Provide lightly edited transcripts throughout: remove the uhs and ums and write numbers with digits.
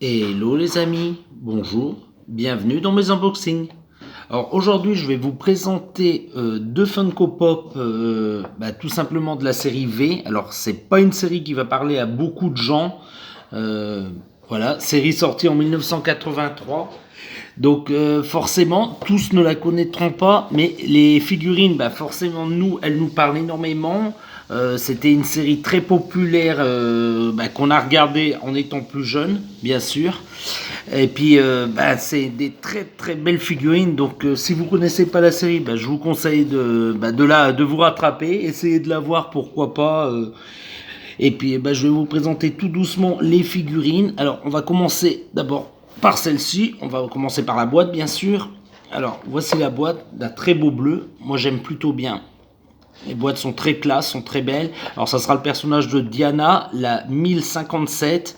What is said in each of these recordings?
Hello les amis, bonjour, bienvenue dans mes unboxings. Alors aujourd'hui je vais vous présenter deux Funko Pop tout simplement de la série V. Alors c'est pas une série qui va parler à beaucoup de gens. Euh, voilà, série sortie en 1983. Donc forcément, tous ne la connaîtront pas, mais les figurines, forcément, elles nous parlent énormément. C'était une série très populaire qu'on a regardé en étant plus jeune, bien sûr. Et puis, c'est des très très belles figurines. Donc, si vous connaissez pas la série, je vous conseille de vous rattraper, essayer de la voir, pourquoi pas. Et puis, je vais vous présenter tout doucement les figurines. Alors, on va commencer d'abord par celle-ci. On va commencer par la boîte, bien sûr. Alors, voici la boîte d'un très beau bleu. Moi, j'aime plutôt bien. Les boîtes sont très classe, sont très belles. Alors, ça sera le personnage de Diana, la 1057.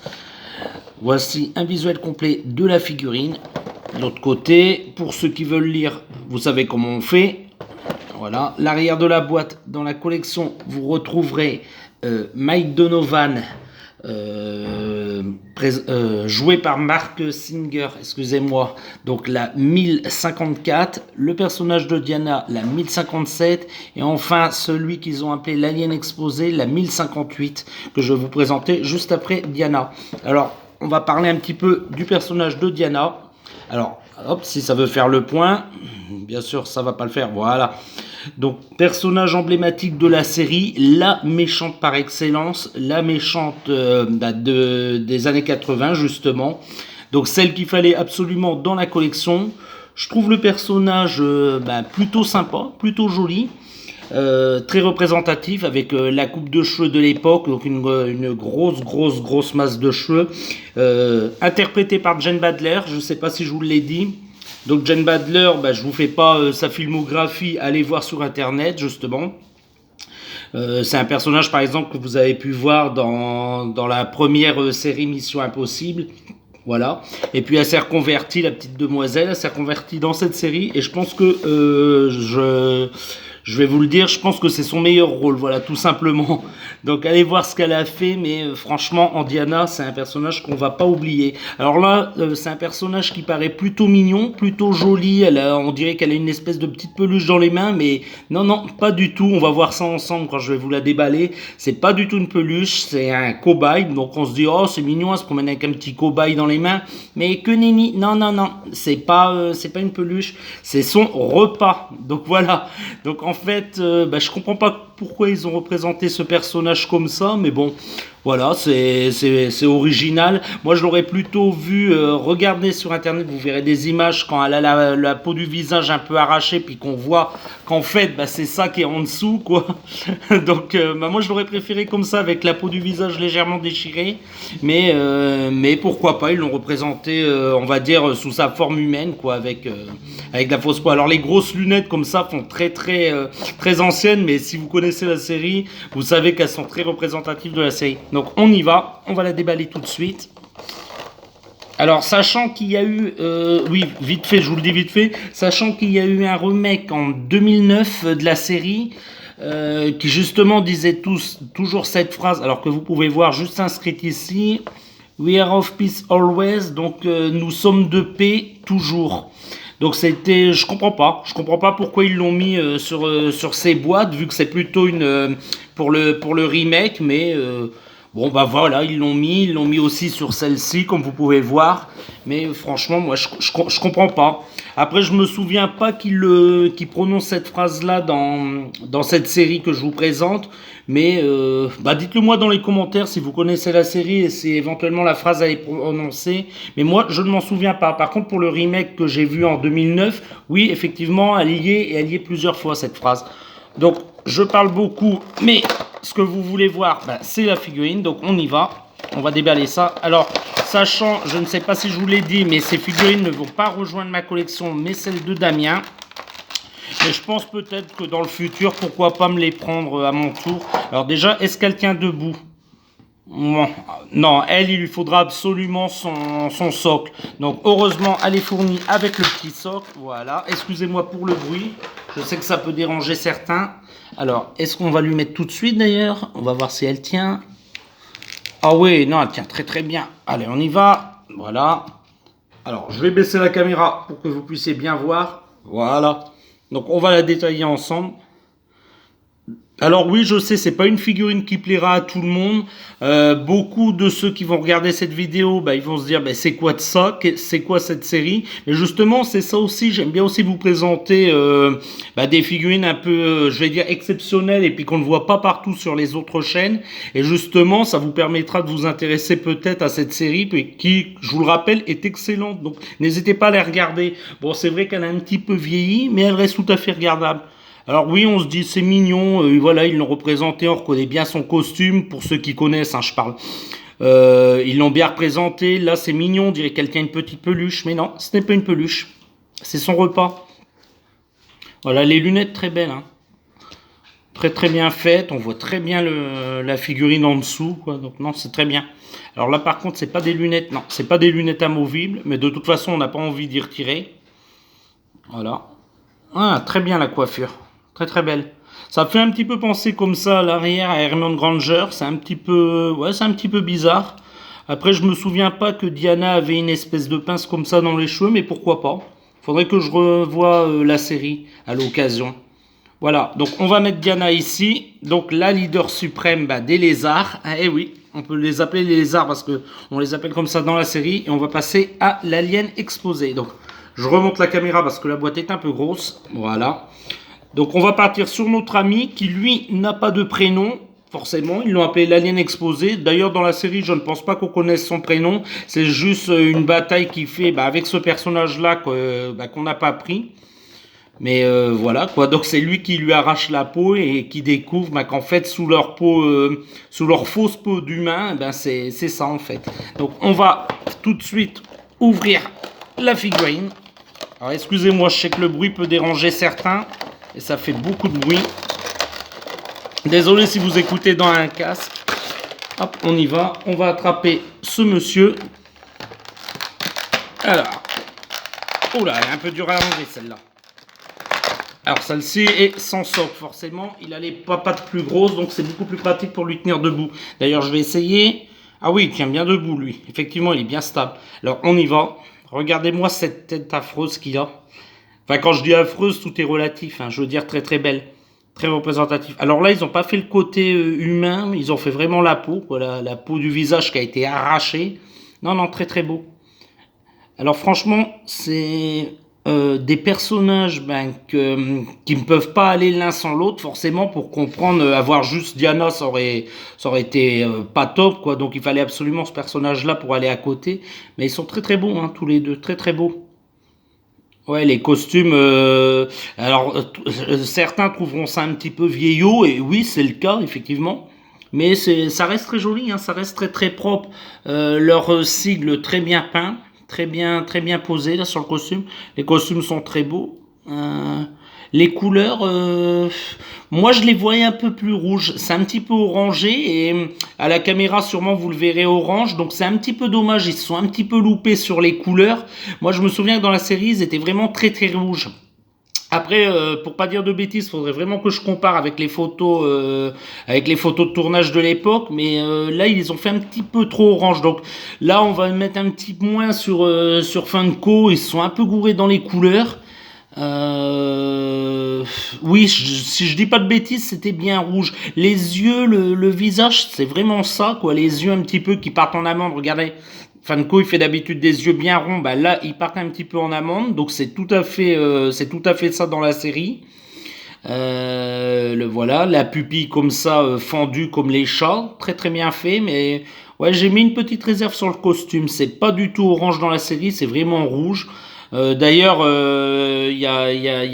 Voici un visuel complet de la figurine. De l'autre côté, pour ceux qui veulent lire, vous savez comment on fait. Voilà, l'arrière de la boîte, dans la collection, vous retrouverez Mike Donovan, joué par Mark Singer, excusez-moi, donc la 1054, le personnage de Diana, la 1057, et enfin celui qu'ils ont appelé l'Alien Exposé, la 1058, que je vais vous présenter juste après Diana. Alors, on va parler un petit peu du personnage de Diana. Alors, hop, si ça veut faire le point, bien sûr, ça va pas le faire, voilà. Donc, personnage emblématique de la série, la méchante par excellence, la méchante des années 80, justement. Donc, celle qu'il fallait absolument dans la collection. Je trouve le personnage plutôt sympa, plutôt joli. Très représentatif avec la coupe de cheveux de l'époque, donc une grosse masse de cheveux, interprétée par Jen Badler. Je ne sais pas si je vous l'ai dit. Donc Jen Badler, je vous fais pas sa filmographie, allez voir sur internet justement. C'est un personnage par exemple que vous avez pu voir dans la première série Mission Impossible. Voilà. Et puis elle s'est reconvertie, la petite demoiselle, elle s'est reconvertie dans cette série. Et je pense que je vais vous le dire, je pense que c'est son meilleur rôle, voilà, tout simplement. Donc allez voir ce qu'elle a fait, mais franchement, en Diana, c'est un personnage qu'on va pas oublier. Alors là, c'est un personnage qui paraît plutôt mignon, plutôt joli. On dirait qu'elle a une espèce de petite peluche dans les mains, mais non, pas du tout. On va voir ça ensemble quand je vais vous la déballer. C'est pas du tout une peluche, c'est un cobaye. Donc on se dit, oh, c'est mignon, elle se promène avec un petit cobaye dans les mains. Mais que nenni, non, c'est pas une peluche, c'est son repas. Donc voilà. Donc en fait, je comprends pas pourquoi ils ont représenté ce personnage comme ça, mais bon, voilà, c'est original. Moi, je l'aurais plutôt vu, regardez sur internet, vous verrez des images quand elle a la peau du visage un peu arrachée, puis qu'on voit qu'en fait, c'est ça qui est en dessous, quoi. Donc, moi, je l'aurais préféré comme ça, avec la peau du visage légèrement déchirée, mais pourquoi pas, ils l'ont représenté, on va dire, sous sa forme humaine, quoi, avec la fausse peau. Alors, les grosses lunettes comme ça font très anciennes, mais si vous connaissez la série, vous savez qu'elles sont très représentatives de la série. Donc on y va, on va la déballer tout de suite. Alors sachant qu'il y a eu, oui vite fait, je vous le dis vite fait, sachant qu'il y a eu un remake en 2009 de la série, qui justement disait toujours cette phrase, alors que vous pouvez voir juste inscrite ici, We are of peace always, donc nous sommes de paix toujours. Donc je comprends pas pourquoi ils l'ont mis sur ces boîtes, vu que c'est plutôt pour le remake, mais bon voilà, ils l'ont mis aussi sur celle-ci, comme vous pouvez voir, mais franchement moi je comprends pas. Après je me souviens pas qu'il prononce cette phrase-là dans cette série que je vous présente, mais dites-le moi dans les commentaires si vous connaissez la série et si éventuellement la phrase elle est prononcée. Mais moi, je ne m'en souviens pas. Par contre, pour le remake que j'ai vu en 2009, oui, effectivement, elle y est, et elle y est plusieurs fois, cette phrase. Donc, je parle beaucoup, mais ce que vous voulez voir, c'est la figurine. Donc, on y va. On va déballer ça. Alors, sachant, je ne sais pas si je vous l'ai dit, mais ces figurines ne vont pas rejoindre ma collection, mais celle de Damien. Mais je pense peut-être que dans le futur, pourquoi pas me les prendre à mon tour. Alors déjà, est-ce qu'elle tient debout? Non, elle, il lui faudra absolument son socle. Donc heureusement, elle est fournie avec le petit socle. Voilà, excusez-moi pour le bruit. Je sais que ça peut déranger certains. Alors, est-ce qu'on va lui mettre tout de suite d'ailleurs? On va voir si elle tient. Ah oui, non, elle tient très bien. Allez, on y va. Voilà. Alors, je vais baisser la caméra pour que vous puissiez bien voir. Voilà. Donc, on va la détailler ensemble. Alors oui, je sais, c'est pas une figurine qui plaira à tout le monde. Beaucoup de ceux qui vont regarder cette vidéo, bah, ils vont se dire, bah, c'est quoi de ça? C'est quoi cette série? Mais justement, c'est ça aussi. J'aime bien aussi vous présenter bah, des figurines un peu, je vais dire, exceptionnelles et puis qu'on ne voit pas partout sur les autres chaînes. Et justement, ça vous permettra de vous intéresser peut-être à cette série qui, je vous le rappelle, est excellente. Donc, n'hésitez pas à la regarder. Bon, c'est vrai qu'elle a un petit peu vieilli, mais elle reste tout à fait regardable. Alors oui, on se dit c'est mignon, voilà, ils l'ont représenté, on reconnaît bien son costume, pour ceux qui connaissent, hein, je parle. Ils l'ont bien représenté, là c'est mignon, on dirait qu'elle tient une petite peluche, mais non, ce n'est pas une peluche, c'est son repas. Voilà, les lunettes très belles, hein. Très très bien faites, on voit très bien la figurine en dessous, quoi. Donc non, c'est très bien. Alors là par contre, c'est pas des lunettes, non, c'est pas des lunettes amovibles, mais de toute façon, on n'a pas envie d'y retirer. Voilà. Ah, très bien la coiffure. Très très belle. Ça fait un petit peu penser comme ça à l'arrière à Hermione Granger. C'est un petit peu, ouais, c'est un petit peu bizarre. Après, je me souviens pas que Diana avait une espèce de pince comme ça dans les cheveux, mais pourquoi pas? Faudrait que je revoie la série à l'occasion. Voilà, donc on va mettre Diana ici. Donc la leader suprême bah, des lézards. Ah, eh oui, on peut les appeler les lézards parce que on les appelle comme ça dans la série. Et on va passer à l'alien exposé. Donc je remonte la caméra parce que la boîte est un peu grosse. Voilà. Donc on va partir sur notre ami qui lui n'a pas de prénom. Forcément, ils l'ont appelé l'alien exposé. D'ailleurs, dans la série, je ne pense pas qu'on connaisse son prénom. C'est juste une bataille qui fait bah, avec ce personnage-là qu'on n'a pas pris. Mais voilà quoi. Donc c'est lui qui lui arrache la peau et qui découvre bah, qu'en fait sous leur peau, sous leur fausse peau d'humain, ben c'est ça en fait. Donc on va tout de suite ouvrir la figurine. Alors excusez-moi, je sais que le bruit peut déranger certains et ça fait beaucoup de bruit. Désolé si vous écoutez dans un casque. Hop, on y va. On va attraper ce monsieur. Alors, oula, elle est un peu dure à enlever celle-là. Alors celle-ci est sans socle forcément. Il a les papates plus grosses, donc c'est beaucoup plus pratique pour lui tenir debout. D'ailleurs, je vais essayer. Ah oui, il tient bien debout lui. Effectivement, il est bien stable. Alors on y va. Regardez-moi cette tête affreuse qu'il a. Enfin, quand je dis affreuse, tout est relatif. Hein. Je veux dire très très belle. Très représentatif. Alors là, ils n'ont pas fait le côté humain, ils ont fait vraiment la peau, quoi, la peau du visage qui a été arrachée. Non, non, très très beau. Alors franchement, c'est des personnages qui ne peuvent pas aller l'un sans l'autre, forcément, pour comprendre, avoir juste Diana, ça aurait été pas top, quoi. Donc il fallait absolument ce personnage-là pour aller à côté. Mais ils sont très très beaux, hein, tous les deux, très très beaux. Ouais, les costumes. Alors, certains trouveront ça un petit peu vieillot, et oui, c'est le cas, effectivement. Mais ça reste très joli, hein, ça reste très très propre. Leur sigle très bien peint, très bien posé là sur le costume. Les costumes sont très beaux. Les couleurs, moi je les voyais un peu plus rouges. C'est un petit peu orangé et à la caméra sûrement vous le verrez orange. Donc c'est un petit peu dommage. Ils se sont un petit peu loupés sur les couleurs. Moi je me souviens que dans la série ils étaient vraiment très très rouges. Après, pour pas dire de bêtises, faudrait vraiment que je compare avec les photos de tournage de l'époque. Mais là, ils les ont fait un petit peu trop orange. Donc là, on va mettre un petit moins sur Funko. Ils se sont un peu gourés dans les couleurs. Oui, si je dis pas de bêtises, c'était bien rouge. Les yeux, le visage, c'est vraiment ça, quoi. Les yeux un petit peu qui partent en amande. Regardez, Funko, il fait d'habitude des yeux bien ronds. Bah là, ils partent un petit peu en amande. Donc c'est tout à fait ça dans la série. Voilà, la pupille comme ça, fendue comme les chats, très très bien fait. Mais ouais, j'ai mis une petite réserve sur le costume. C'est pas du tout orange dans la série, c'est vraiment rouge. D'ailleurs, il y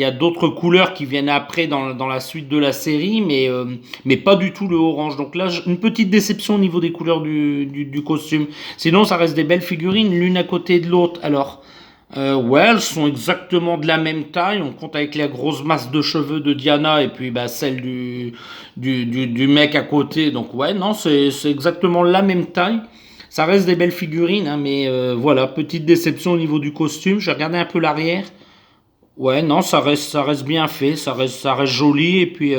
a d'autres couleurs qui viennent après dans la suite de la série, mais pas du tout le orange. Donc là, une petite déception au niveau des couleurs du costume. Sinon, ça reste des belles figurines, l'une à côté de l'autre. Alors, ouais, elles sont exactement de la même taille. On compte avec la grosse masse de cheveux de Diana et puis bah, celle du mec à côté. Donc ouais, non, c'est exactement la même taille. Ça reste des belles figurines, hein, mais voilà, petite déception au niveau du costume. J'ai regardé un peu l'arrière. Ouais, non, ça reste bien fait, ça reste joli et puis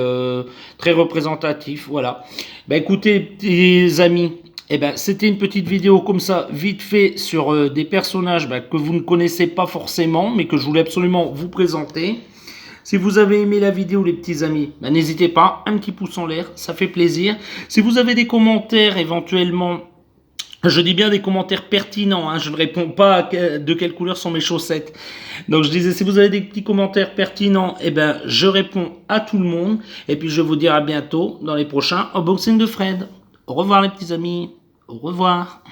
très représentatif. Voilà. Ben écoutez, les amis, Eh ben, c'était une petite vidéo comme ça, vite fait, sur des personnages que vous ne connaissez pas forcément, mais que je voulais absolument vous présenter. Si vous avez aimé la vidéo, les petits amis, n'hésitez pas, un petit pouce en l'air, ça fait plaisir. Si vous avez des commentaires éventuellement, je dis bien des commentaires pertinents, hein, je ne réponds pas de quelle couleur sont mes chaussettes. Donc je disais, si vous avez des petits commentaires pertinents, eh ben, je réponds à tout le monde. Et puis je vous dis à bientôt dans les prochains unboxing de Fred. Au revoir les petits amis, au revoir.